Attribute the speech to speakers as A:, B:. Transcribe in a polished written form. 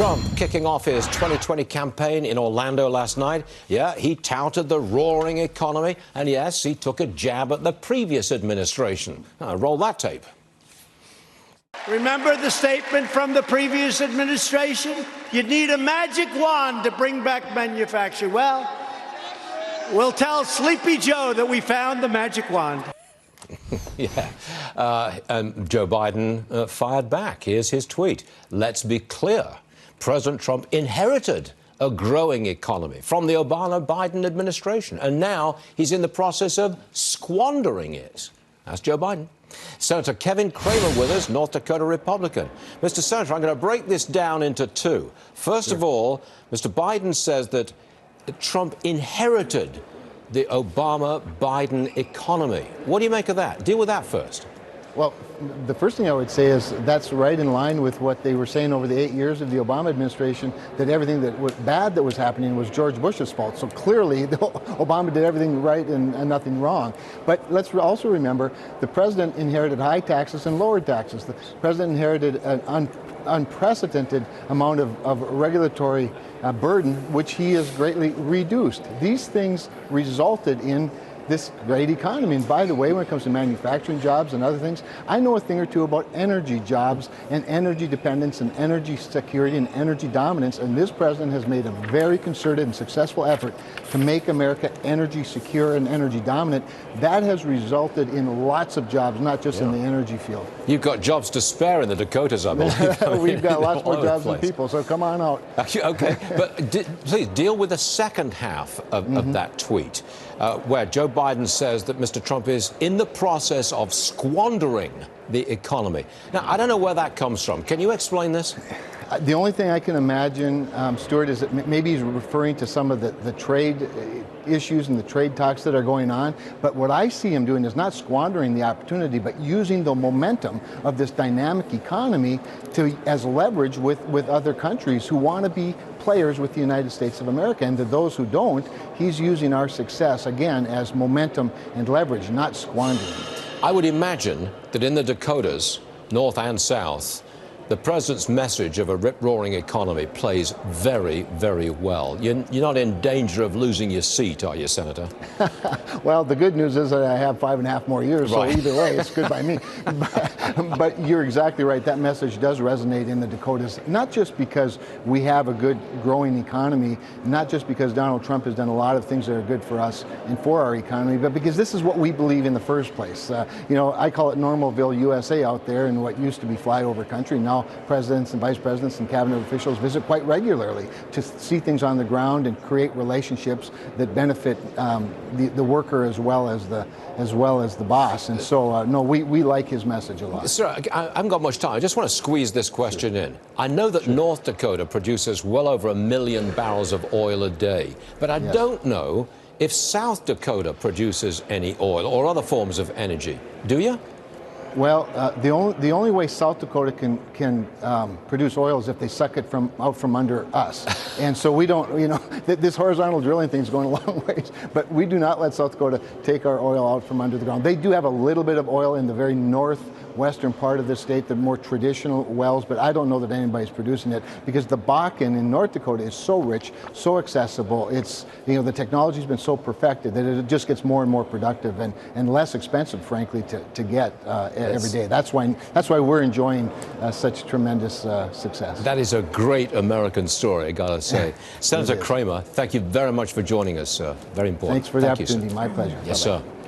A: Trump kicking off his 2020 campaign in Orlando last night. Yeah, he touted the roaring economy, and yes, he took a jab at the previous administration. Roll that tape.
B: Remember the statement from the previous administration? You'd need a magic wand to bring back manufacturing. Well, we'll tell Sleepy Joe that we found the magic wand.
A: And Joe Biden fired back. Here's his tweet. Let's be clear. President Trump inherited a growing economy from the Obama-Biden administration, and now he's in the process of squandering it. That's Joe Biden. Senator Kevin Cramer with us, North Dakota Republican. Mr. Senator, I'm going to break this down into two. First of all, Mr. Biden says that Trump inherited the Obama-Biden economy. What do you make of that? Deal with that first.
C: Well, the first thing I would say is that's right in line with what they were saying over the 8 years of the Obama administration, that everything that was bad that was happening was George Bush's fault. So clearly, Obama did everything right and nothing wrong. But let's also remember, the president inherited high taxes and lowered taxes. The president inherited an unprecedented amount of regulatory burden, which he has greatly reduced. These things resulted in this great economy. And by the way, when it comes to manufacturing jobs and other things, I know a thing or two about energy jobs and energy dependence and energy security and energy dominance. And this president has made a very concerted and successful effort to make America energy secure and energy dominant. That has resulted in lots of jobs, not just in the energy field.
A: You've got jobs to spare in the Dakotas, I believe.
C: We've got lots more jobs than people, so come on out.
A: Okay, but please deal with the second half of that tweet, where Joe Biden says that Mr. Trump is in the process of squandering the economy. Now, I don't know where that comes from. Can you explain this?
C: The only thing I can imagine, Stuart, is that maybe he's referring to some of the trade issues and the trade talks that are going on. But what I see him doing is not squandering the opportunity, but using the momentum of this dynamic economy as leverage with other countries who want to be players with the United States of America. And to those who don't, he's using our success, again, as momentum and leverage, not squandering.
A: I would imagine that in the Dakotas, North and South, the president's message of a rip-roaring economy plays very, very well. You're not in danger of losing your seat, are you, Senator?
C: Well, the good news is that I have 5.5 more years,
A: right.
C: So either way, it's good by me. But you're exactly right. That message does resonate in the Dakotas, not just because we have a good growing economy, not just because Donald Trump has done a lot of things that are good for us and for our economy, but because this is what we believe in the first place. You know, I call it Normalville, USA out there, in what used to be flyover country. Now presidents and vice presidents and cabinet officials visit quite regularly to see things on the ground and create relationships that benefit the worker as well as the boss. And so, no, we like his message a lot.
A: Sir, I haven't got much time. I just want to squeeze this question in. I know that North Dakota produces well over 1 million barrels of oil a day, but I don't know if South Dakota produces any oil or other forms of energy. Do you?
C: Well, the only way South Dakota can produce oil is if they suck it out from under us. And so we don't, you know, this horizontal drilling thing's going a long ways, but we do not let South Dakota take our oil out from under the ground. They do have a little bit of oil in the very northwestern part of the state, the more traditional wells, but I don't know that anybody's producing it because the Bakken in North Dakota is so rich, so accessible. It's, you know, the technology's been so perfected that it just gets more and more productive and less expensive, frankly, to get every day. That's why we're enjoying such tremendous success.
A: That is a great American story, I gotta say. Senator Cramer, thank you very much for joining us, sir. Very important.
C: Thanks for the opportunity. My pleasure.
A: Yes,
C: Bye-bye.
A: sir.